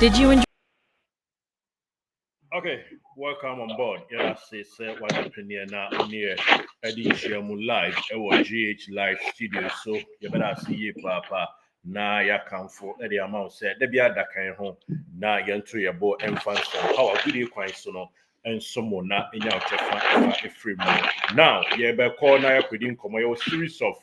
Did you enjoy? Okay, welcome on board. Yeah, say what opinion now on here. Edition live. Our GH live studio. So you better see you, Papa. Na ya come for the amount said. There be other kind home. Na yantu ya bo enfants from power good quite so no. And someone na in your chefa free more. Now, yeah, be call na ya couldn't come. Your series of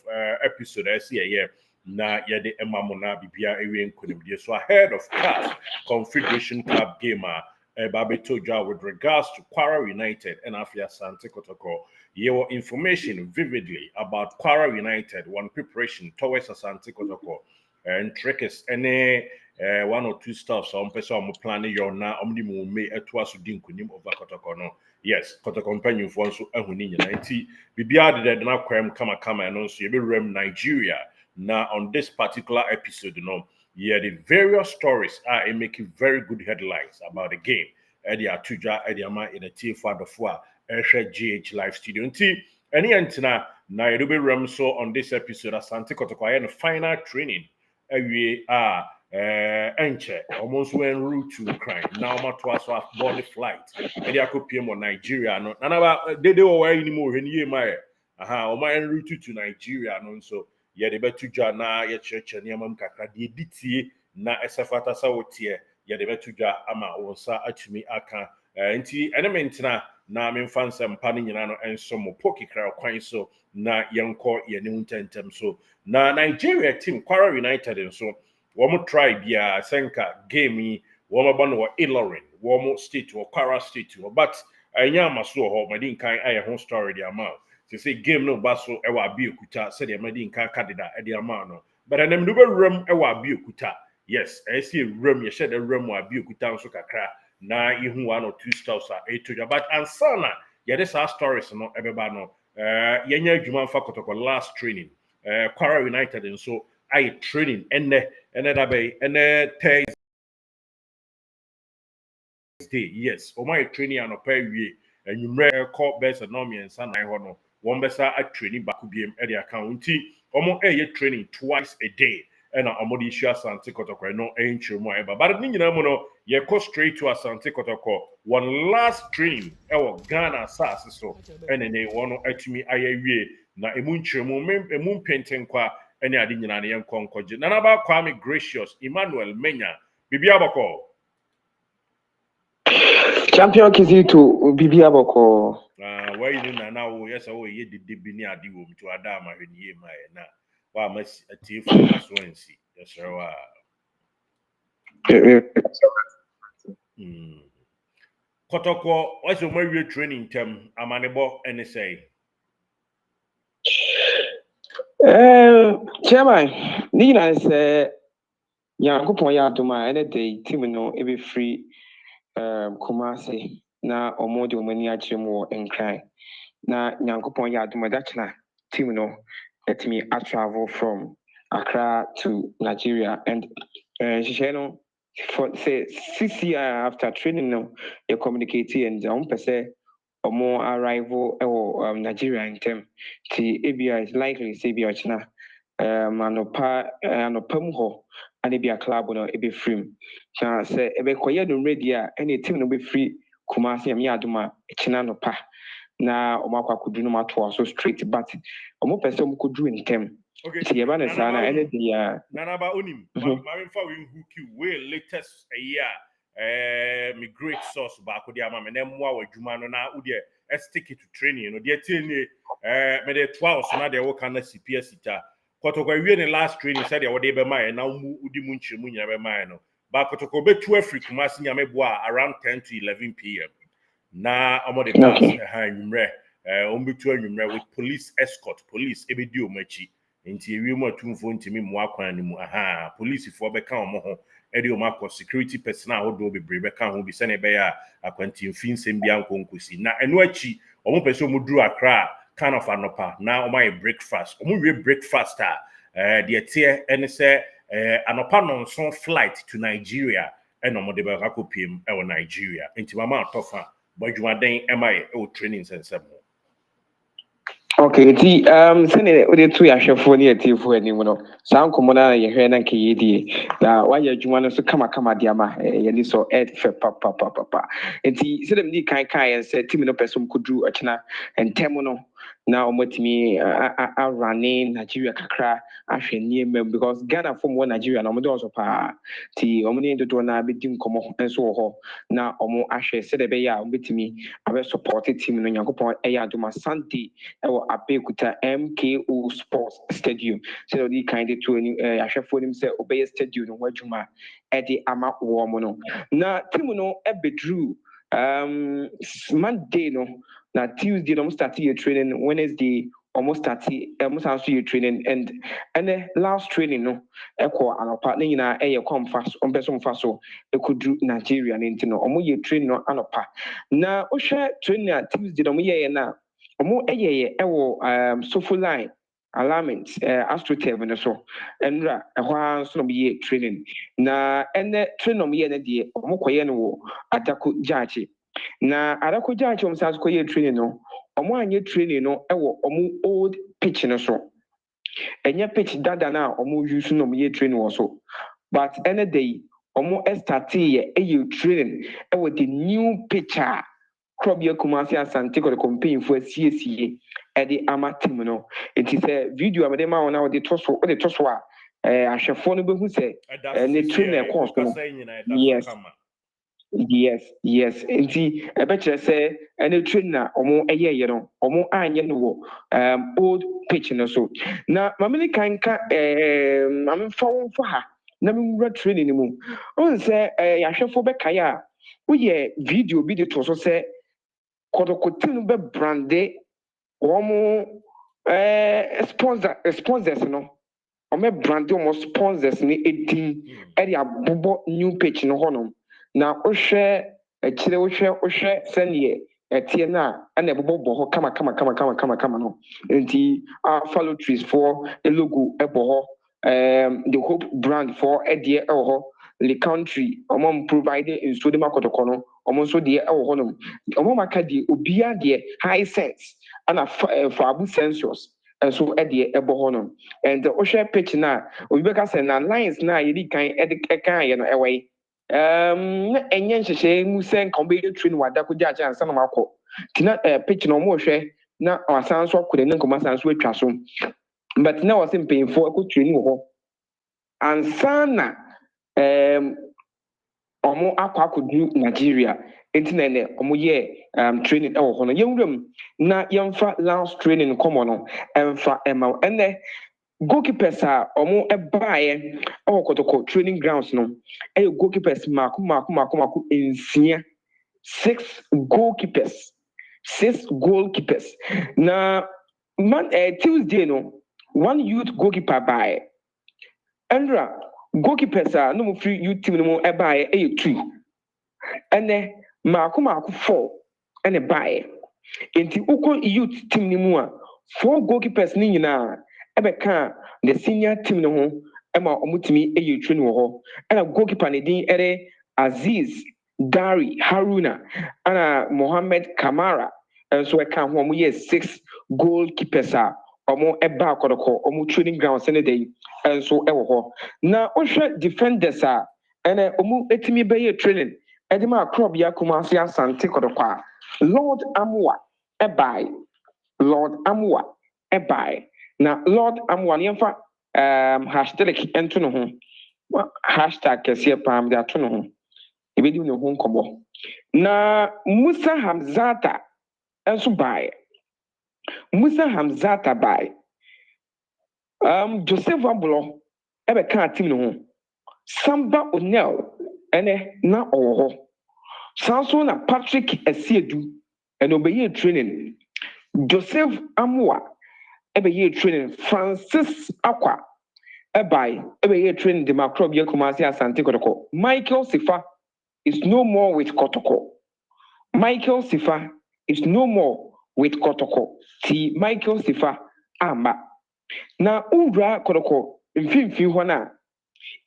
episode I see here. Na yede Emma Mona Bibia Ewen Kunimdia. So ahead of class Confederation Cup game. Babeto Joa with regards to Kwara United and Afia Sante Kotoko. Your information vividly about Kwara United, one preparation towards Asante Kotoko. And trick is any one or two stuff. So I'm person planning your na omni mu me etwa so din kunim over Kotoko no. Yes, Kotoko companion for so ehuni 90. Bibia de na kwem kama and also you be rem Nigeria. Now on this particular episode, yeah, the various stories are making very good headlines about the game. Eddie Atuja, Eddie Ama in a team for the four, GH live studio. Any antenna, now you be so on this episode, Asante Kotoko, and final training. We are enche almost went route to Ukraine. Now my twice off board the flight. Eddie Ako PM on Nigeria. No, and they were anymore in year my or my route to Nigeria. No, so yeah, the betu na ya church and yamam kakra de ditie na esafata sa wotie ya de betu ama wonsa atumi aka nti element na memfa nsɛmpa no nyina no enso mo poki kra kwan so na yenko ye ne ntentem so na Nigeria team Kwara United nso wɔn try bia senka game yi wɔn ba no wɔ Ilorin wɔn state wɔ Kwara state but anya amaso hɔ madi nkan ayɛ ho story de ama to say game no baso ewa Abeokuta said the Medin can candidate at the amano. But an emduba room ewa Abeokuta. Yes, I see a room, you said a room wa Abeokuta so kakra. Na even one or two stuffs are eight to but ansana, yeah, this our stories no everybody no. Yenya Juman Fakotoko last training. Kwara United and so I training and that bay and Thursday. Yes, or my training and a pay and you may call best and normy and son I honor. One better at training back could be at the account. Almost a training twice a day. And I'm issue Asante Kotoko, no ancient more ever. But you know, you go straight to Asante Kotoko. One last training, our Ghana Sass so, and then they want to me I na emunche emun painting kwa any adinina yan konkoje. Nanaba Kwame Gracious, Emmanuel Menya, Bibiabako. Champion Kizito Bibia Boko. Why you now? Yes, ye did be near the room to Adama when ye my na. Why must a tea for us when see? Yes, sir. Kotoko, what's your maybe training term? Amanebo and say. Chairman, Nina said, Yankupon Yatuma, any day, Timino, every free Kumasi, na Omodio Maniachimo and cry. Na Yankupon Yatuma Dachna, Timino, let me travel from Accra to Nigeria and Shisheno. For say 6 years after training, no, you communicate and the say or more arrival or Nigeria in term. The ABI is likely to be China. Anopa ho and it be a club or a be free. Now say a be quiet no ready any team no be free Kumasi and Yaduma China no pa. Na Omaka could do no matter so straight, but more person could do in term. Okay. Nanaba unim. Marimfa we hook you way latest a year. Me great source back with the mama and then more Jumano now udia stick it to training. You know, dear tell me the 12 so now they work on the CPS ita. Kotoko we in last training said they were be my now udi munchi munya be my no. But Kotoko be 2 free kumasi nyame boa around 10 to 11 p.m. Na omo the pass with police escort, police ebedio machi. Nti ewie mu atumfo ntimi mu akwan ne mu police fo beka omo ho e de omo akọ security personnel ahodo bebre beka ho bi se na be ya akwantimfi nsem bia nkonkosi na eno achi omo pese omo duru Accra kind of anopa na omo ay breakfast omo wie breakfast de tie ene se anopa no nso flight to Nigeria and omo de be akopiem e wo Nigeria nti mama atofa badwumaden emai e wo training sensem. Okay, sɛne wode to yɛahwɛfoɔ ne yɛtiefoɔ anim no saa nkɔmmɔ no a yɛhwɛ na nka yɛdie na woayɛ adwuma no nso kamakama de ama yɛni sɔ ɛfɛ papapapapa nti sɛdɛ mede kan kaeɛ sɛ timi no pɛ sɛ mkɔduru ɔkyena ntɛm no na ɔmatumi arane Nigeria kakra ahwɛ nneɛma mu because Ghana fo mu wɔ Nigeria na ɔmo dɔɔso paa nti ɔmo ne dodoɔ no bɛdi nkɔmmɔ nso wɔ hɔ na ɔmo ahwɛ sɛdeɛ ɛbɛyɛ a ɔmbɛtumi abɛsupporte team no Nyankopɔn ɛyɛ adom Sunday ɛwɔ Abeokuta MKO Sports Stadium sɛdeɛ ɔde kan de to anim ahwɛfoɔ nim sɛ ɔbɛyɛ stadium no ho adwuma ɛde ama wɔn no na team no ɛbɛduru Monday no na Tuesday no ɔmo start yɛ training Wednesday ɔmo start ɔmo san so yɛ training and ɛnɛ last training no ɛkɔ anɔpa ne nyinaa ɛyɛ kɔmfa so ɔmpɛ so mfa so ɛkɔduru Nigeria ne nti no ɔmo yɛ training no anɔpa na wohwɛ training a Tuesday no ɔmo yɛyɛ no a ɔmo ɛyɛyɛ ɛwɔ Sofo line alignment astroturf no so ɛnura ɛhɔ ara nso na ɔmo yɛ training na ɛnɛ training ɔmo yɛ no deɛ ɔmo kɔyɛ no wɔ Adako Gyaakye na Adako Gyaakye ɔmo san so kɔyɛ training no ɔmo anyɛ training no ɛwɔ ɔmo old pitch no so ɛnyɛ pitch dada no a ɔmo use na ɔmo yɛ training wɔ so but ɛnɛ de yi ɔmo ɛstartee ɛyɛ training ɛwɔ the new pitch a Krobia Kumasi Asante Kotoko mpanyinfoɔ asiesie ɛde ama team no nti sɛ video a mede ma wɔn na wɔde to so a ahwɛfoɔ no bɛhu sɛ ne trainer ɛkɔɔ so no yes nti ɛbɛkyerɛ sɛ ɛne trainer a ɔmo ɛyɛɛyɛ no ɔmo anyɛ no wɔ old pitch no so na maame ne kanka maame mfa wɔn fa ha na mewura training no mu ɔn sɛ ahwɛfoɔ bɛkae a woyɛ video bi de to so sɛ Kotoko team bɛ brande wɔn sponsors no wɔn brande wɔn sponsors ne edin ɛde abobɔ new page no hɔnom na wohwɛ akyire wohwɛ sɛneɛ ɛteɛ no a ɛna ɛbobɔ bɔ hɔ kama no nti follow trees for the logo ɛbɔ hɔ the hope brand for ɛdeɛ ɛwɔ hɔ the country wɔn provide nsuo de ma Kotoko no ɔmo nso deɛ ɛwɔ hɔnom ɔmo maka deɛ obiara deɛ high sense ɛna faabu sensors nso ɛdeɛ ɛbɔ hɔnom and wohwɛ pitch na obi bɛka sɛ na lines na yɛdi kan ɛde ɛkan yɛ no ɛwɔ yi na ɛnyɛ nhyehyɛ mu sɛ nka ɔmo bɛyɛ train wɔ Adako Gyaakye ansa na wakɔ tina pitch na ɔmo hwɛ na ɔsan so akɔ ne nkɔmɔ asan so atwa so but na wɔsɛ mpanyinfoɔ ɛkɔ train wɔ hɔ ansa na ɔmo akɔduru Nigeria nti na ɛnɛ ɔmo yɛ training ɛwɔ hɔ no yɛnwura mu na yɛmfa last training kɔmɔ no ɛmfa ɛma ɛnɛ goalkeepers a ɔmo ɛbaeɛ ɛwɔ Kotoko training grounds no ɛyɛ goalkeepers mako nsia 6 goalkeepers na Tuesday no 1 youth goalkeeper baeɛ ɛnura goalkeepers a no mo free youth team no mo ɛbaeɛ ɛyɛ 2 ɛnɛ mako 4 ɛna baeɛ nti wokɔ youth team no mu a 4 goalkeepers ne nyinaa ɛbɛka the senior team no ho ɛma ɔmo tumi ɛyɛ training wɔ hɔ ɛna goalkeeper ne din ɛde Aziz Dari Haruna ɛna Mohammed Kamara nso ɛka ho ɔmo yɛ 6 goalkeepers a ɔmo ɛba Kotoko ɔmo training ground sɛne de nso ɛwɔ hɔ na wohwɛ defenders a ɛnɛ ɔmo etimi bɛyɛ training ɛde ma Krobia Kumasi Asante Kotoko a Lord Amwa ɛbae na Lord Amwa ne yɛmfa hashtag ɛnto no ho hashtag kɛseɛ paa de ato no ho ebedi ne ho nkɔmmɔ na Musa Hamzata nso bae Joseph Abolo ɛbɛka team no ho Samba O'Neill ɛnɛ na ɔwɔ hɔ saa nso na Patrick Esiedu ɛna ɔbɛyɛ training Joseph Amwa ɛbɛyɛ training Francis Akwa ɛbɛyɛ training de ma Krobia Kumasi Asante Kotoko Michael Sifa is no more with Kotoko ti Michael Sifa amba na owura Kotoko mfimfini hɔ na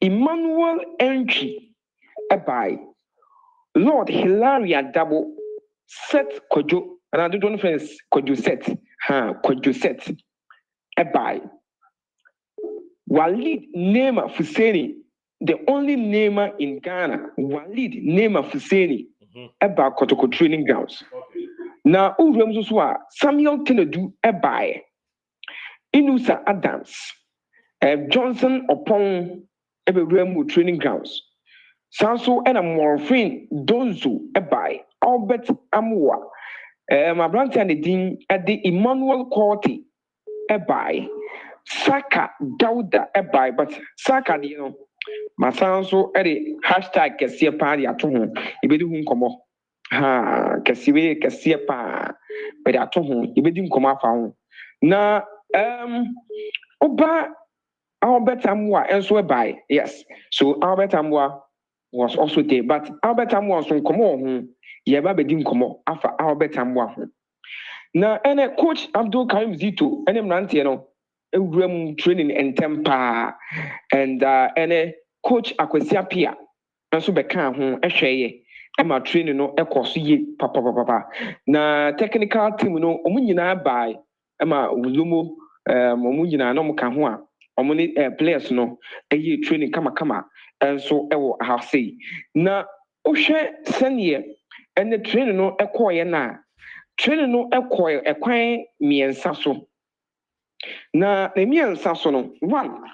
Emmanuel Entry ɛbae Lord Hilaria Dabo set Kojo and I don't friends Kojo set Kwajuset Ebai. Walid Nema Fuseni, the only Nema in Ghana, Walid Nema Fuseni, about Kotoko training grounds. Now, Uremzuswa, Samuel Tenedu Ebai, Inusa Adams, Johnson upon Eberemu training grounds. Sanso and a morphine Donzo Ebai, Albert Amua, my brother and the dean at the Emmanuel Courty Ebai. Saka Dauda Ebai, but Saka, Masanso Eddie hashtag Kessia Party at home, Ibidum Como. Ha, Kessiwe, Kessia Pa, but at home, Ibidum Coma found. Na, Oba Albert Amwa, and so by, yes. So Albert Amwa was also there, but Albert Amwa was on Como, Yaba Bedim Como, after Albert Amwa. Na, and a coach Abdul Karim Zito, and Rantiano. Training and temper and a coach Akwesi Pia and so beka ho ehweye e ma training no ekoso ye papa na technical team no omu nyina bai e ma wulumo omu nyina no ka ho a omu ni players no eye training kama and so e wo ha say na ohwe sene and the training no ekoye na training no ekoye ekwan miensa so. Na mmiɛnsa so no one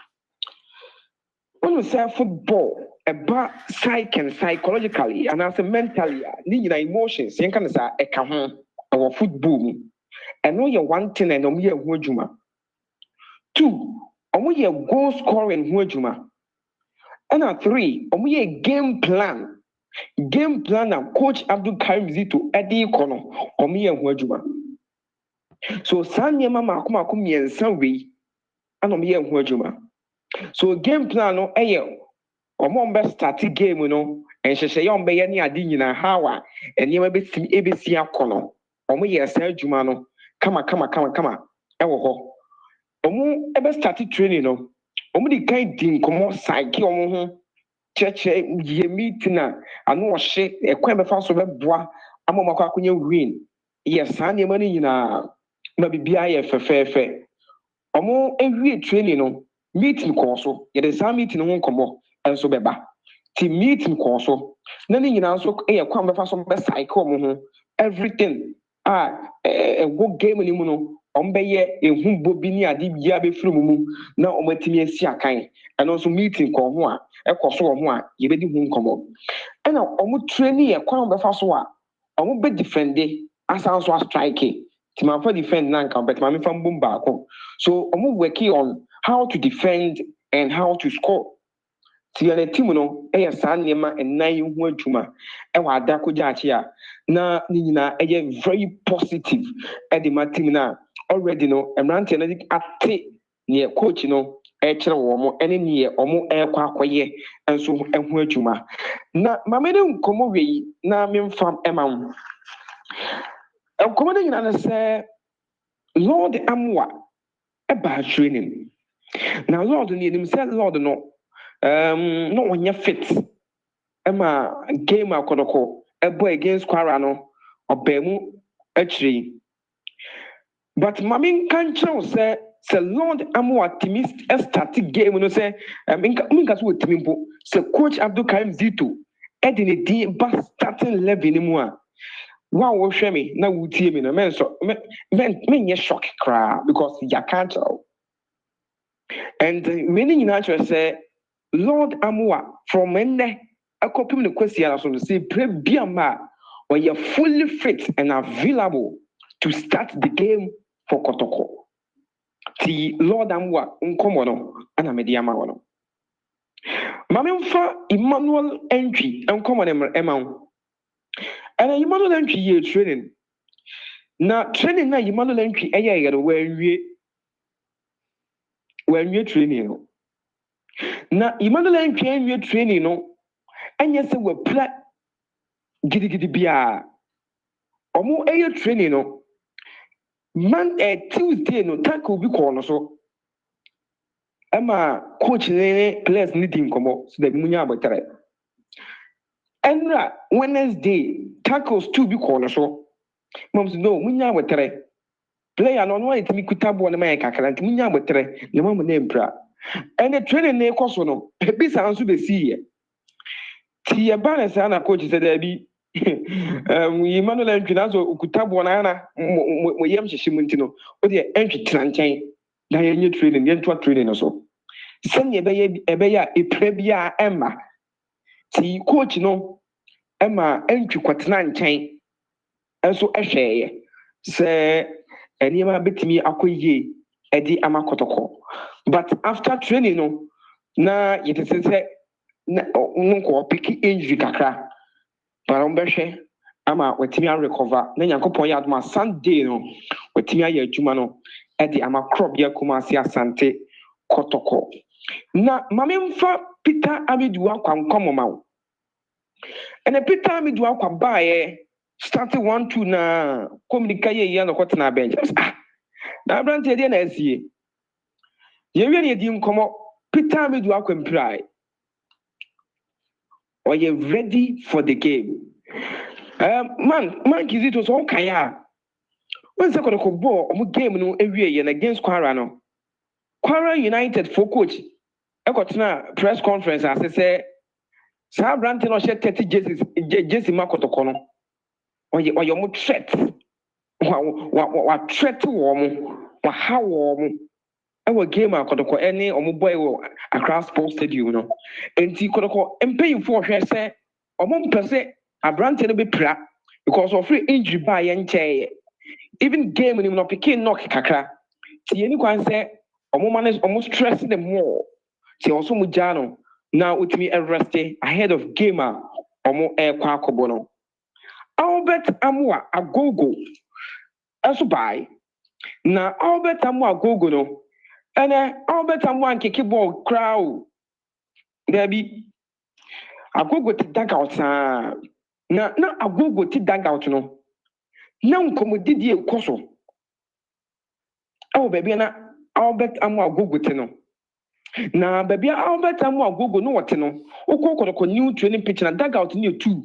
say football ɛba psychologically and as mentally ne nyina emotions yɛn ka ne saa ɛka ho ɛwɔ football mu ɛno yɛ one thing and ɔmo yɛ ho adwuma two ɔmo yɛ goal scoring ho adwuma ɛna three ɔmo yɛ game plan na coach Abdul Karim Zito ɛde kɔ no ɔmo yɛ ho adwuma. So saa nneɛma maako mmiɛnsa wei ana ɔmo yɛ ho adwuma. So game plan no ɛyɛ ɔmo mbɛ start game no nhyehyɛ yɛ ɔmo bɛyɛ ne ade nyinaa how a nneɛma ebesi akɔ no ɔmo yɛ saa adwuma no kama ɛwɔ hɔ. Ɔmo ɛbɛ start training no ɔmo de kan di nkɔmɔ saiki ɔmo ho kyerɛkyerɛ yɛ meeting a ano ɔhye ɛkwan bɛfa so bɛboa ama ɔmo akɔ akɔnya win yɛ saa nneɛma no nyinaa. Na bibia yɛ fɛfɛɛfɛ ɔmo ewie training no meeting kɔɔ so yɛde saa meeting ho nkɔmɔ nso bɛba ti meeting kɔɔ so na ne nyinaa nso yɛ kwan bɛfa so bɛ cycle ɔmo ho everything a ɛwɔ game ne mu no ɔmo bɛyɛ ehu bɔ bi ne ade bia bɛfiri mu na ɔmo atumi asi akan ɛno nso meeting kɔɔ ho a ɛkɔ so wɔ ho a yɛbɛdi ho nkɔmɔ ɛna ɔmo training yɛ kwan bɛfa so a ɔmo bɛ defende asan so a strike. Timafo defend nanka but mami from Bumbako. So I'm working on how to defend and how to score. Tiane team no san nema and 9 hu adwuma e wa adako jaachia na nyina e very positive e de ma team na already no emrante na ate ne coach no e kire wo mo ene ne omo e kwa akoye enso e hu adwuma na mame de nkomo wei na memfam ema Commander in say Lord Amwa about training. Now Lord need himself Lord no when you fit Emma game a Kotoko a boy against Kwara no or Bemu actually. But Mamin can say Lord Amwa timist a static game no say Minkas with Timimpo so coach Abdul Karim Zito Edin a D bus starting 11 anymore. Wow, will show me now. Would see me no men so men shock cry because you can't tell. And meaning in actual say, Lord Amua from Mende, a copy the question so to say, pray be a man when you're fully fit and available to start the game for Kotoko. The Lord Amua uncommon and a mediama one. Mamma Emmanuel entry uncommon amount. And Emmanuel entry year training. Na training na Emmanuel entry eya when we training no. Na Emmanuel entry training no. Anya se we pla gidi bia. Omo eya training no. Man Tuesday no tackle bi call no so. Ama coach ne players ni di nkomo so that munya abotere. Enra Wednesday tackles 2 bi call no so. Moms no munya abotere. player no no etimi kuta bo no ma kakra ntimi nya botere ne mamu na mpra ene training ne koso no bi san so be siye ti ye ba na sa na coach say da bi yi manu la ntwina so kuta bo na na mo yem hyehyem ntino o de entwi tranchen na ye nye training ye ntwa training no so sɛnea ɛbɛyɛ a epire bi a ɛma ti coach no ɛma ɛntwi kɔtena nkyɛn ɛnso ɛhwɛɛyɛ sɛ nneɛma betumi akɔ yie ɛde ama kɔtɔkɔ but after training no na yɛte sɛ na nkɔ piki injury kakra bara wɔn bɛhwɛ ama wɔtumi arecover na nyankopɔn yɛ adoma sunday no wɔtumi ayɛ adwuma no ɛde ama korɔbea kumase asante kɔtɔkɔ. Na mame mfa Peter Amidu akwa nkɔmɔma wo ɛna Peter Amidu akwa baeɛ starting 1-2 na komunika yɛ na kɔtena bench na aberante deɛ na asie yɛwie ne yɛdi nkɔmmɔ Peter Amidu akwa mpirae ɔyɛ ready for the game man kizito so ɔkaeɛ a wɔn sɛ kɔdɔkɔ bɔɔ ɔmo game no awieɛ na against Kwara no Kwara United for coach ɛkɔtena press conference ase sɛ saa aberante no ɔhyɛ 30 jerseys ma kɔtɔkɔ no ɔyɛ ɔmo threat wa threat wɔ mo waha wɔ mo ɛwɔ game a kɔtɔkɔ ɛne ɔmo bɔɛ wɔ Accra Sports Stadium no nti kɔtɔkɔ mpanyinfoɔ hwɛ sɛ ɔmo mpɛ sɛ aberante no bɛpira because ɔfiri injury baa yɛn nkyɛn even game no mu no pikin knock kakra ti yɛn ni kwan sɛ ɔmo stress ne more ti ɔso mo gya no na otumi ɛrest ahead of game a ɔmo ɛkɔ akɔbɔ no Albert Amua Agogo ɛso bae na Albert Amua Agogo no ɛnɛ Albert Amua nkeke bɔɔl koraa o daabi Agogo ti dugout saa na Agogo ti dugout no na nkɔmmɔdidi ekɔ so ɛwɔ baabi na Albert Amua Agogo ti no na baabi a Albert Amua Agogo no wɔte no okɔ kɔtɔkɔ new training pitch na dugout ne two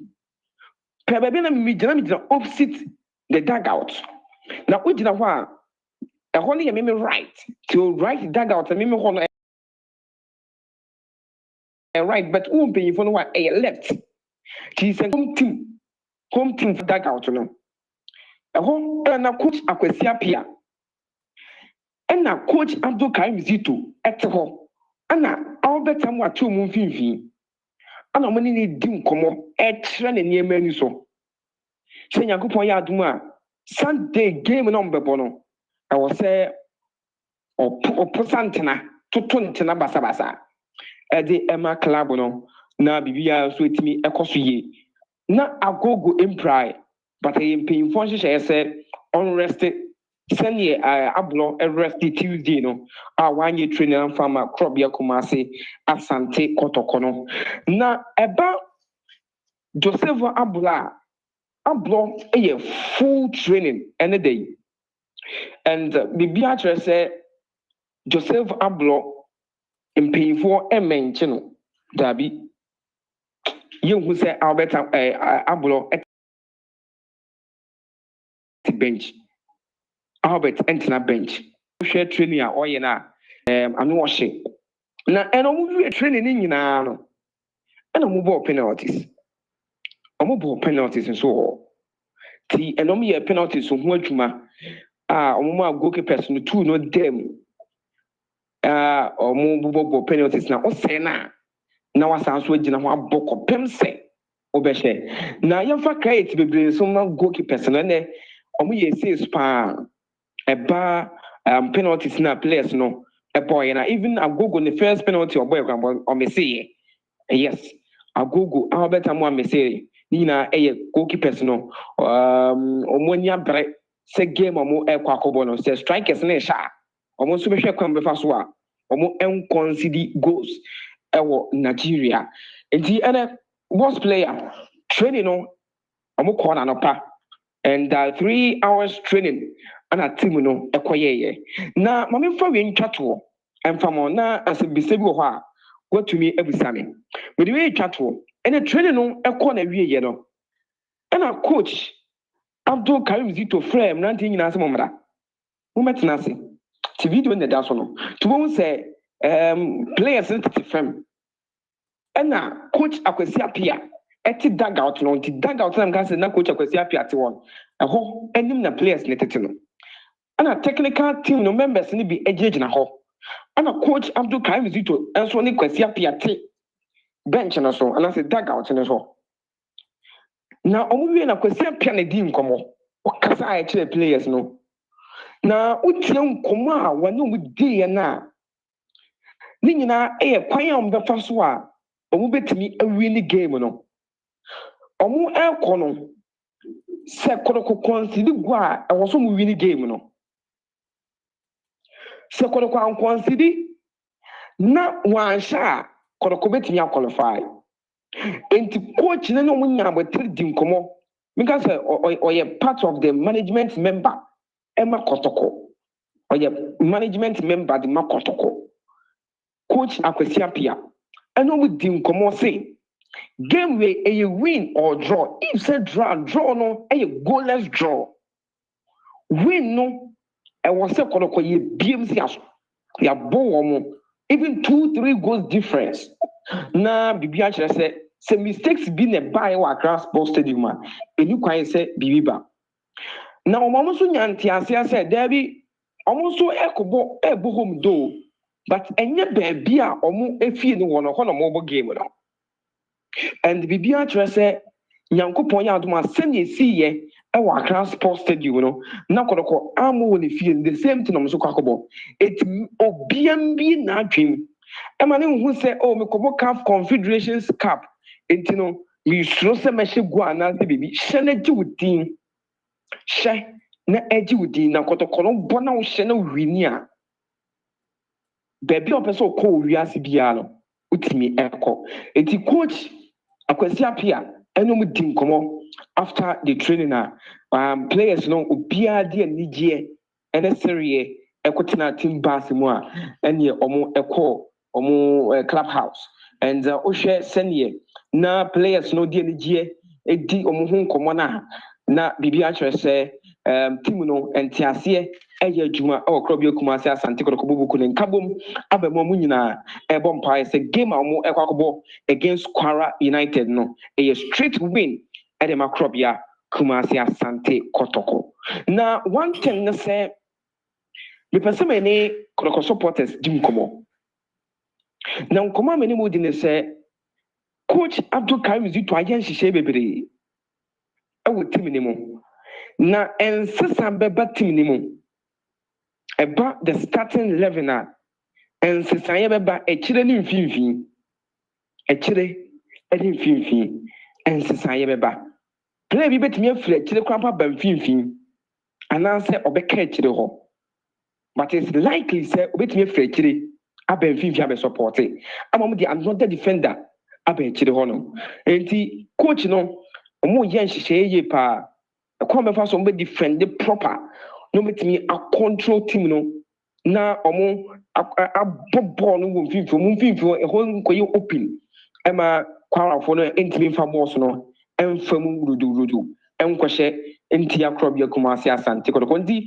pɛ baabi na mi gyina opposite the dugout na o gyina hɔ a ɛhɔ no yɛ mimi right till right dugout na mimi hɔ no right but o mpanyinfo no hɔ a ɛyɛ left ti sɛ home team dugout no ɛhɔ ɛna coach Akwasi Apia ɛna coach Abdul Karim Zito ɛte hɔ ɛna Albert Amua ate ɔmo mfimfini ɛna ɔmo ne di nkɔmmɔ ɛkyerɛ ne nneɛma ani so sɛ nyankopɔn yɛ adom a Sunday game na ɔmo bɛbɔ no ɛwɔ sɛ ɔpo santena toto ntena basabasa ɛde ɛma club no na biribiara nso etimi ɛkɔ so yie na Agogo mpirae but ɛyɛ mpanyinfoɔ nhyehyɛeɛ sɛ ɔnrest sɛnea aborɔ ɛrest Tuesday no a wanyɛ training amfama korɔbea Kumase Asante Kɔtɔkɔ no na ɛba Joseph aborɔ ɛyɛ full training ɛne da yi and biribi akyerɛ sɛ Joseph aborɔ mpanyinfoɔ ɛmɛnkye no daabi yɛnhu sɛ Albert aborɔ ɛte bench Albert ɛntena bench wohwɛ training a ɔyɛ no a ano ɔhye na ɛna ɔmo wie training ne nyinaa no ɛna ɔmo bɔɔ penalties nso wɔ ti ɛna ɔmo yɛ penalties ho adwuma a ɔmo ma goalkeepers no two no dam a ɔmo bɔ penalties na ɔsɛɛ na wasan so agyina ho abɔ kɔpem sɛ ɔbɛhyɛ na yɛmfa credit bebree nso ma goalkeepers no ɛnɛ ɔmo yɛ saves paa ɛba penalties na players no ɛbɔɔyɛ na even Agogo ne first penalty ɔbɔɔyɛ kwan ɔmɛseyɛ yes Agogo Albert Amua mɛseyɛ ne nyinaa ɛyɛ goalkeepers no ɔmo ani abere sɛ game ɔmo ɛkɔ akɔbɔ no sɛ strikers ne ɛhyɛ a ɔmo nso bɛhwɛ kwan bɛfa so a ɔmo ɛnkɔnsidi goals ɛwɔ Nigeria nti ɛnɛ worst player training no ɔmo kɔɔ n'anɔpa and 3 hours training ana team no ɛkɔyɛɛyɛ na maame mfa wei ntwa toɔ ɛmfa mo na asɛmbisa bi wɔ hɔ a watumi abusa me mede wei twa toɔ ɛna training no ɛkɔ na wieɛ no ɛna coach Abdul Karim Zito frɛ mmeranteɛ nyinaa sɛ mo mmra Wometena ase. Ti video na da so no. To won say players in fam. Ɛna coach Akwesi Apia ɛte dugout no nti dugout na nka sɛ na coach Akwesi Apia te wɔn. Ɛhɔ anim na players ne tete no. Ɛna technical team no members ne bi egyinagyina hɔ. Ɛna coach Abdul Karim Zito nso ne Kwesi Apia te bench no so anaasɛ dugout no so. Na ɔmo wie na Kwesi Apia na di nkɔmɔ. Ɔkasa a ɛkyerɛ players no. Na wotie nkɔmɔ a wɔne ɔmo di yɛ na ne nyinaa ɛyɛ kwan a ɔmo bɛfa so a ɔmo bɛtumi awie ne game no. Ɔmo ɛkɔ no sɛ Kotoko concede go a ɛwɔ so ɔmo wie ne game no. Sɛ Kotoko ankɔncede na wɔanhyɛ a Kotoko bɛtumi aqualify. Enti coach ne ɔmo nya abɔtire di nkɔmɔ. Meka sɛ ɔyɛ part of the management member ɛma Kotoko. Ɔyɛ management member de ma Kotoko. Coach Akwesi Apia ɛna ɔmo di nkɔmɔ say game wey a win or draw. If say draw no a goalless draw. Win no was say Kotoko ye BMC as ya bo even 2-3 goals difference. Na bibi a say mistakes be ne buy wa Accra Sports Stadium a enu kwan say bibi ba. Na omo so nyanti ase say there be omo so ekobo ebo home do but enye baabi a omo efie no wono ho na omo bo game no. And bibi a kyerɛ sɛ nyankopɔn yɛ adom a sɛnea ɛsiiɛ ɛwɔ Accra Sports Stadium no na Kotoko amo wɔ ne fie the same thing ɔmo so kɔ akɔbɔ ɛti obiam bi na adwem ɛma ne hu sɛ mekɔbɔ CAF Confederations Cup ɛnti no mesuro sɛ mɛhyɛ gu anaasɛ biribi hyɛ na gye wo din hyɛ na agye wo din na Kotoko no bɔ na wohyɛ na wini a baabi a ɔpɛ sɛ ɔkɔ wɔ wiase biara no wotumi ɛkɔ ɛti coach Akwesi Apia ɛna di nkɔmɔ after the training players no obiara di anigyeɛ ɛna sereɛ ɛkɔtena team bus mu a ɛne ɔmo ɛkɔ ɔmo clubhouse and wohwɛ sɛneɛ na players no di anigyeɛ ɛdi ɔmo ho nkɔmɔ na biribi akyerɛ sɛ team no nteaseɛ ɛyɛ adwuma ɛwɔ koro bi Kumasi Asante Kotoko Bobuku ne nkabom abɛmo mu nyinaa ɛbɔ mpae sɛ game a ɔmo ɛkɔ akɔbɔ against Kwara United no ɛyɛ straight win ɛde ma koro bi Kumasi Asante Kotoko. Na one thing ne sɛ mepɛ sɛ mene Kotoko supporters di nkɔmɔ. Na nkɔmɔ a mene mu di ne sɛ coach Abdul Karim Zito ayɛ nhyehyɛ bebree ɛwɔ team ne mu. Na ɛnsesa bɛba team ne mu. Eba the starting 11 ɛnsesaeɛ bɛba ɛkyerɛ ne mfimfini. Ɛkyerɛ ɛne mfimfini ɛnsesaeɛ bɛba. Player bi bɛtumi afiri ɛkyerɛ koraa ba mfimfini anaasɛ ɔbɛka ɛkyerɛ hɔ. But it's likely sɛ ɔbɛtumi afiri ɛkyerɛ aba mfimfini abɛ support ama mo de another defender aba ɛkyerɛ hɔ no. Enti coach no ɔmo yɛ nhyehyɛeɛ yie paa. Ɛkwan bɛfa so ɔmo bɛ defend proper. No metimi a control team no na ɔmo abɔ ball no wɔ mfimfini ɛhɔ nkɔyɛ open ɛma Kwarafo no ntimi mfa balls no ɛmfa mu rudu ɛnkɔhyɛ ntia koro bi Kumasi Asante Kotoko nti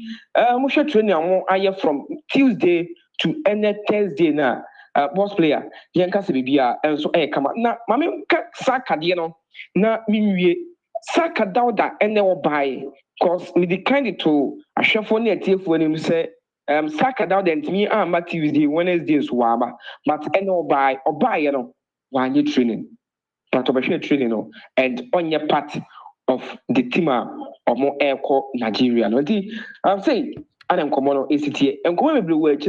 mo hwɛ training a mo ayɛ from Tuesday to Thursday na boss player yɛn kasa bibi a ɛnso ɛyɛ kama na maame ka saa kadeɛ no na minwie saa kadawda ɛnɛ wɔ baaye. Because me the kind to a chef on the TF when him say Saka down then to me Tuesday, Wednesday so waba, but buy you know while you training. But of training no and on your part of the team of more air Nigeria. No, I'm saying I am common ACT and come blue word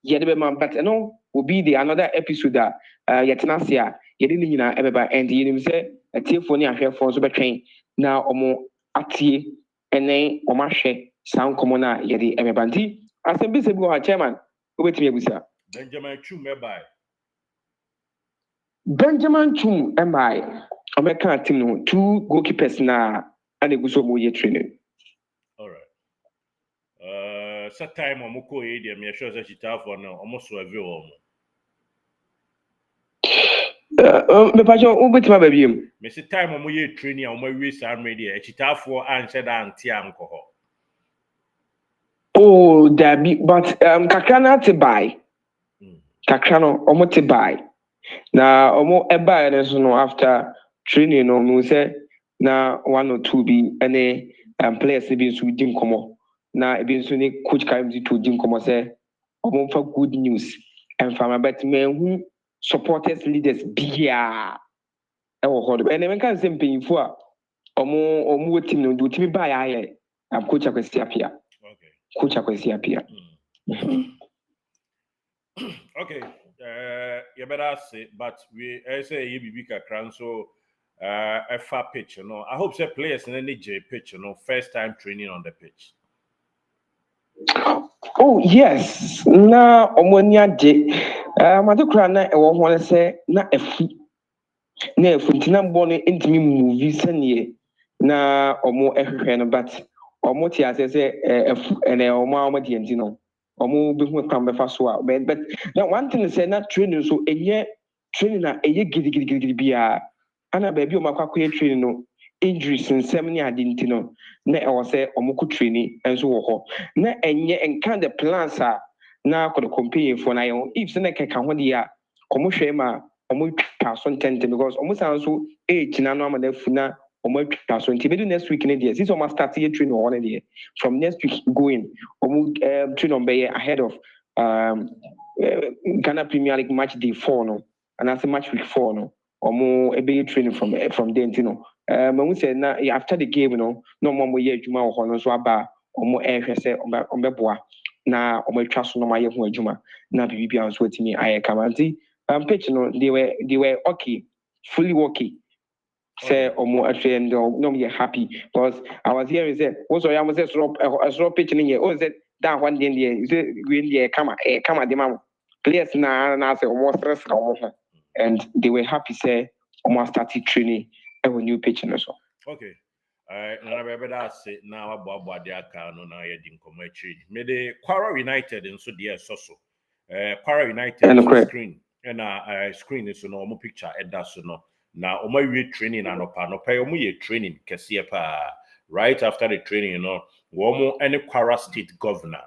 yet man, but no will be the another episode that yetanasia yedina everybody and you say a TF when you have for super train now or more atie. Ene omahwe san komo na yede emebanti asem bi se bi ho chairman obetimi abusa Benjamin Chum by Benjamin Chum MI omeka team no 2 goalkeepers na aneguso mo ye training. All right. Set time omoko ye dey me sure say chita for now almost survey o me pa jo obetimi ababiem me say time omo ye training omo we san ready e chita for answer da anti anko ho Oh, that be, but kakra te buy. Kakra no, omo te buy. Na omo eba ene so no after training no no say na 1 or 2 bi ene players bi so di nkomo. Na ebi nso ne coach Karim di to di nkomo say omo fa good news. And from about me who supporters leaders bia e wo ho. Ene men kan say mpanyinfo a omo team no do team buy aye. Coach Akwesi Apia. Okay. Coach Akwesi Apia. Okay. You better say, but we say you be kakran so a far pitch, you know. I hope say players in any J pitch, you know, first time training on the pitch. Oh yes, na ọmọ agye. Made kura na ɛwɔ ho sɛ na afu. Na afu nti na mbɔ no ntumi move sɛneɛ na ɔmo ɛhwehwɛ no but ɔmo te ase sɛ afu ɛnɛ ɔmo deɛ nti no ɔmo bɛhu kwan bɛfa so a but na one thing sɛ na training so ɛnyɛ training a ɛyɛ gidigidigidi biara ana baabi ɔmo akɔyɛ training no injuries nsɛm ne ade nti no na ɛwɔ sɛ ɔmo kɔ training nso wɔ hɔ na ɛnyɛ nka the plans a na Kotoko mpanyinfoɔ na yɛ ho if sɛ na kɛka ho deɛ a ɔmo hwɛ ma ɔmo twa so ntɛntɛn because ɔmo san so gyina no ama no afu na ɔmo atwa so nti ebedu next week ne deɛ since ɔmo start yɛ training wɔ hɔ ne deɛ from next week going ɔmo training ɔmo bɛyɛ ahead of Ghana Premier League match day 4 no anaasɛ match week 4 no ɔmo ɛbɛyɛ training from there nti no mahu sɛ na after the game no na ɔmo yɛ adwuma wɔ hɔ no nso aba ɔmo ɛhwɛ sɛ ɔmo bɛboa na ɔmo atwa so na ɔmo ayɛ ho adwuma na biribi a nso atumi ayɛ kama nti pitch no they were okay fully okay say ɔmo ahwɛ and na ɔmo yɛ happy because I was hearing say wosɔ yɛ ɔmo sɛ soro pitch no yɛ o sɛ that one deɛ sɛ green deɛ kama de ma mo players na sɛ ɔmo stress ka ɔmo ho and they were happy say ɔmo started training ɛwɔ new pitch no so. Okay. Na bɛbɛ da ase na waboaboa de aka no na yɛdi nkɔmmɔ akyiri. Mede Kwara United nso deɛ ɛsɔ so. Kwara United nso screen ɛna screen so no ɔmo picture ɛda so no na ɔmo awie training anɔpa ɔmo yɛ training kɛseɛ paa. Right after the training, you know, wɔn any Kwara State Governor,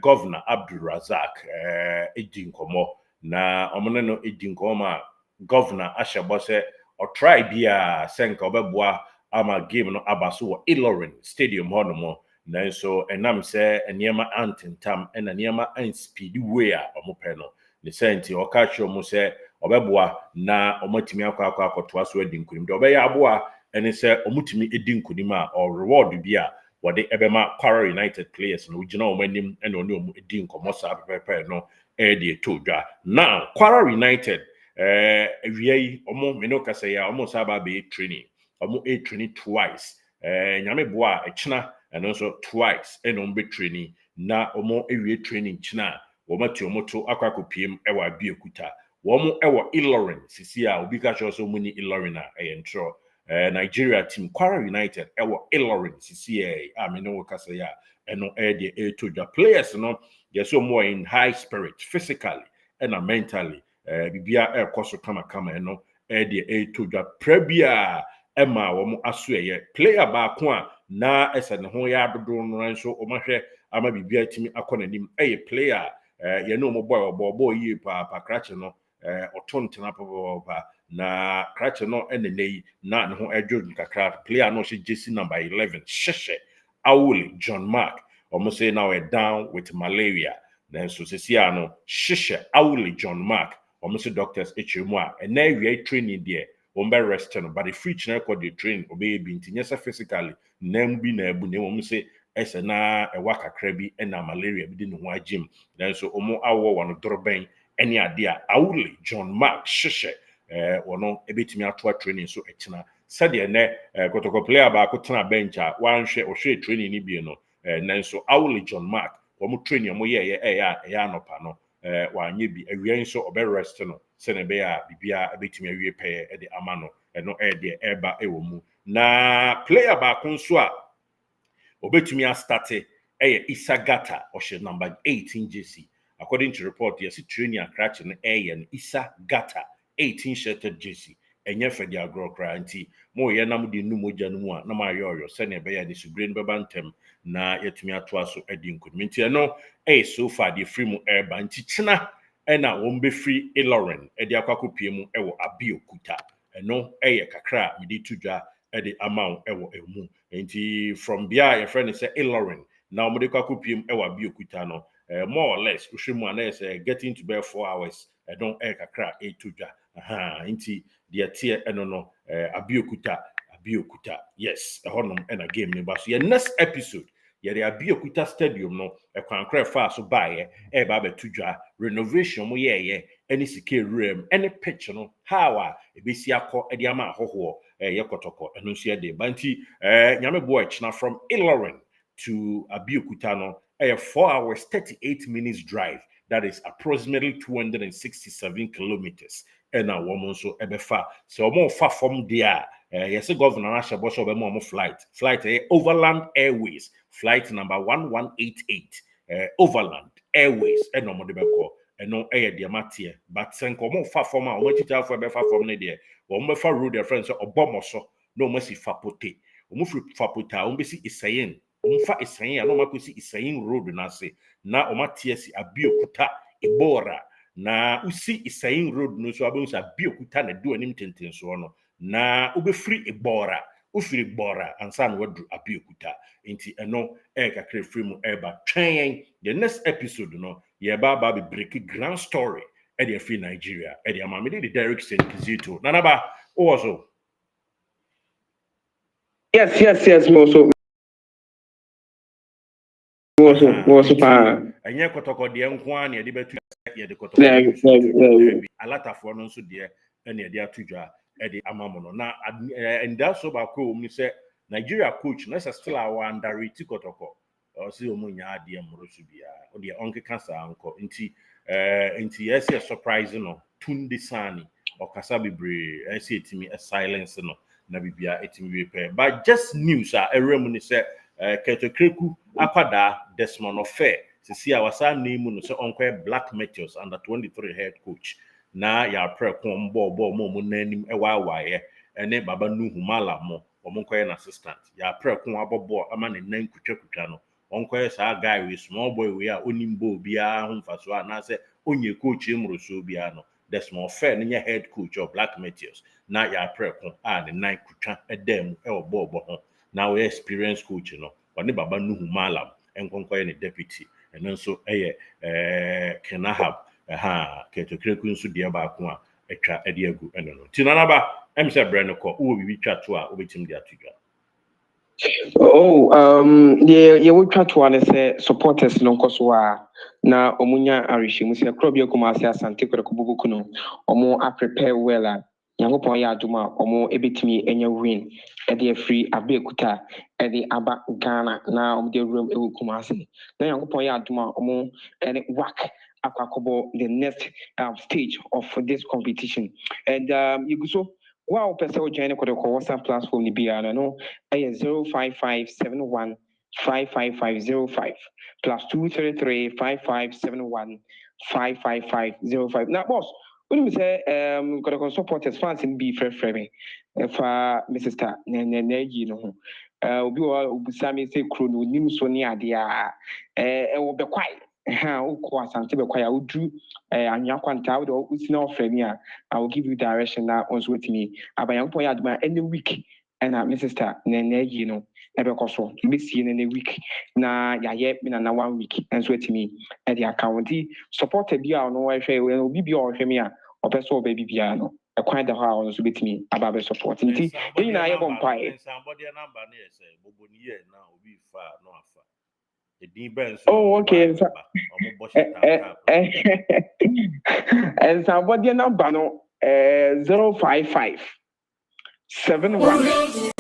Governor Abdul Razak, edi nkɔmmɔ na ɔmo no edi nkɔmmɔ a Governor ahyɛ bɔ sɛ ɔtry bia sɛ nka ɔbɛboa ama game no aba so wɔ Ilorin Stadium hɔ nom nanso ɛnam sɛ nneɛma antentam ɛna nneɛma anspeed way a ɔmo pɛ no ne sɛ nti ɔka kyerɛ ɔmo sɛ ɔbɛboa na ɔmo atumi akɔtoa so adi nkunim deɛ ɔbɛyɛ aboa ɛne sɛ ɔmo tumi edi nkunim a reward bi a wɔde ɛbɛma Kwara United players no gyina ɔmo anim ɛna ɔne ɔmo edi nkɔmmɔ saa pɛpɛpɛ no ɛde eto dwa now Kwara United awia yi ɔmo mene kasa yi a ɔmo nsa aba abɛyɛ training ɔmo training twice nyame boa a ɛkyena ɛno nso twice ɛna ɔmo bɛ training na ɔmo awie training kyena a wɔn ati ɔmo to akɔ akɔpiem ɛwɔ Abeokuta wɔn ɛwɔ Ilorin sisi a obi ka kyerɛ sɛ ɔmo ni Ilorin a ɛyɛ ntorɔ Nigeria team Kwara United ɛwɔ Ilorin sisi a mene wɔ kasa yi a ɛno ɛyɛ deɛ ɛto dwa players no yɛ sɛ ɔmo in high spirit physically ɛna mentally bibia ɛkɔ so kamakama ɛno ɛdeɛ ɛto dwa pra bia ɛma wɔn aso ɛyɛ player baako a na ɛsɛ ne ho yɛ adodo no nso ɔmo ahwɛ ama bibia timi akɔ n'anim ɛyɛ player yɛne ɔmo bɔɔ yie paapa krakye no ɔto ntena papaapa na krakye no ɛna n'eyi na ne ho ɛdwo nkakra player no ɔhyɛ jersey number 11 hyehyɛ Awole John Mark ɔmo say now down with malaria nanso sisi a no hyehyɛ Awole John Mark ɔmo say doctors ekyir mu a ɛna awia training deɛ wɔn bɛ rest no but the free kyerɛ kɔ de training ɔbɛyɛ bi nti nyɛ sɛ physically nam bi na ebu na wɔn say ɛsɛ na ɛwa kakra bi ɛna malaria bi de ne ho agyem nanso ɔmo awɔ wɔn dorobɛn ɛne ade a Awole John Mark hyehyɛ wɔn ebetumi atoa training so ɛkyina sɛdeɛ nɛ Kotoko player baako tena bench a wanhwɛ ɔhwɛ training ni bi no nanso Awole John Mark wɔn training ɔmo yɛ ɛyɛ anɔpa no wanyɛ bi awia nso ɔbɛ rest no sɛnɛ bɛyɛ a bibia ebetumi awie pɛɛ ɛde ama no ɛno ɛdeɛ ɛba ɛwɔ mu na player baako nso a obetumi astarte ɛyɛ Isa Gata ɔhyɛ number 18 jersey according to report yɛsi training akrache no ɛyɛ no Isa Gata 18 shirted jersey enye fe dia agro kra nti mo ye nam de num ogya no mu a na ma yoyo se na be ya de subre no beba ntem na yetumi ato aso edi nkudum nti no so far the free mu eba nti china na won be free Ilorin e de akwakopie mu e wo Abeokuta eno ye kakra me di tudwa e de amount e wo emu nti from there your friend say Ilorin now mo de kwakopie mu e wo Abeokuta no more or less uhwemu na say getting to be 4 hours e don kakra e tudwa nti de tie eno no Abeokuta yes honom na game ne ba so your next episode yɛde Abeokuta stadium no kwankra fa so bae ba betudwa renovation mo yɛyɛ any sike room any pitch no how a ebesi akɔ de ama ahoho yɛ Kotoko eno nso yɛ de banti nyame boy china from Ilorin to Abeokuta no 4 hours 38 minutes drive that is approximately 267 kilometers and a woman so ebefa so more far from there yes governor Asha Boso be more flight Overland Airways flight number 1188 Overland Airways and no de beko no de matie but senko mo fa from a mo tita for be fa from ne de wo mo fa road their friends obomoso no mo si fapote o mo fri fapota o be si isayen o fa isayen no makosi isayen road na se na o matie si Abeokuta Ibora na usi isayin road no so abɛhu sɛ Abeokuta na do anim tenten so no na ubefiri Ibora ufiri Ibora ansa na wadu Abeokuta nti ɛno kakra free mu ɛba twɛn the next episode no yɛba ba be break grand story ɛde afi Nigeria ɛde ama me de Derek St. Kizito nanaba also yes mo so enye Kotoko de nko a na yɛde betu yɛde Kotoko alatafo no nso de na yɛde atudwa ɛde amamo no na nda so ba ko mu sɛ Nigeria coach na still our under Kotoko o si omu nya ade mmoro so bia o de onkeka sa anko nti yes surprise no Tunde Sani o kasa bebre esi etimi a silence no na bibia etimi we pɛ but just news a eremu ni sɛ Kotoko akwada Desmond Ofe sisi a wasa name no so onko Black Meteors under 23 head coach na ya pre kon ball mo nanim ewa ene baba Nuhu Mala mo omonko an assistant ya pre kon abobo ama ne nan kutwa no onko sa guy we small boy we a onimbo bia ho mfaso na se onye coach emro so bia no Desmond Ofe ne head coach of Black Meteors na ya pre kon a ne nan kutwa edam ball ho na we experience coach no ne baba Nuhu Malam enkonkoye ne deputy eno nso Kenahab Kotoko nso de ba ko a etwa de agu eno no tinanaba em se bre no ko wo bibi twa to a obetim de atudwa ye wo twa to an say supporters no nkoso a na omunya arishimu se krobia kuma ase Asante Kotoko bubuku no omo a prepare well a Yankopon ya aduma omo ebetimi enya win de free Abeokuta de aba Ghana na omo de room ewu kuma ase na Yankopon ya aduma omo work akwakobo the next stage of this competition and you so wow person join Kotoko WhatsApp platform ni bia no 05571 55505 plus 233 5571 55505 now boss when we say Kotoko supporters fans in be free if Mrs. Star you know obi o busami say kro no nim so ne ade a wo be kwai ukọ Asante be kwai udru anwa kwanta wo usina ofre me a I will give you direction now on so with me abayampon ya aduma any week and Mrs. Star you know ebe koso be see in a week na yaye me na 1 week and so with me at the account supported bia no we hwe obi bia o hwe me a opeso obabi bia no e kwan da ho a on so betimi aba support nti yin na ye bompai somebody number na say bobo ni ye na obi fa no afa edin ben so okay omo bo tap and somebody number no 055 71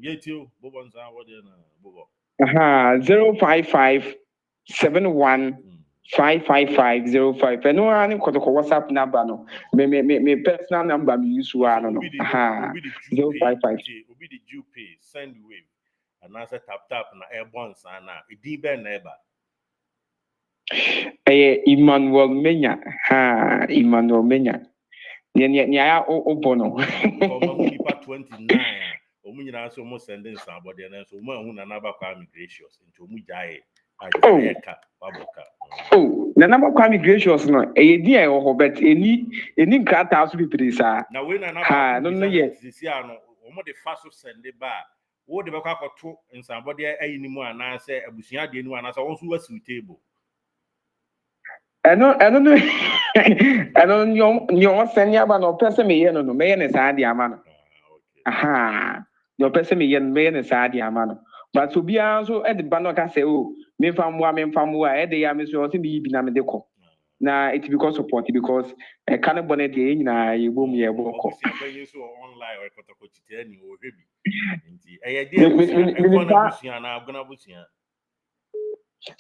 yetio bobo nsa what na bobo 055 71 55505 no ani Kotoko WhatsApp number no me personal number me use one no 055 obi the Jupe send wave and answer tap na airborne sana edin ben na eba Emmanuel Menya Emmanuel Menya Nya obono. Nipa 29. Omunyina so almost sending somebody and so na naba kwa gracious into mujaye. Ajeka baboka. Oh, na naba kwa gracious no. Di e ho bet eni nkata aso bibiri sa. Na we na naba. Ha, no ye. Sisi ano, omo de faso send ba. Wo de beka akoto nsambody ayi ni mu ana se abusua de ni ana se won so wasi table. Eno nyo senya ba no pese me ye no me ne sa de ama no. Aha. Nyo pese me ye ne sa de ama no. But so bia so e de ba no ka say o me famwa e de ya me so me bi na me de ko. Na it because support because e kan bonnet de nyina ye bom ye bo ko. So online or Kotoko chite ni o hebi. Nti e ye de abusua e ko na abusua na agona abusua.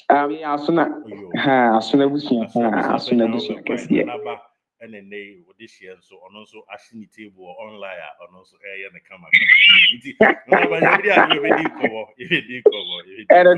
Asuna. Ha, asuna busia. Asuna busia kesi. Naba ene nei odishia so ono so ashini table online ono so e na kama. Nti naba yabri a we di kowo, e di kowo. Ere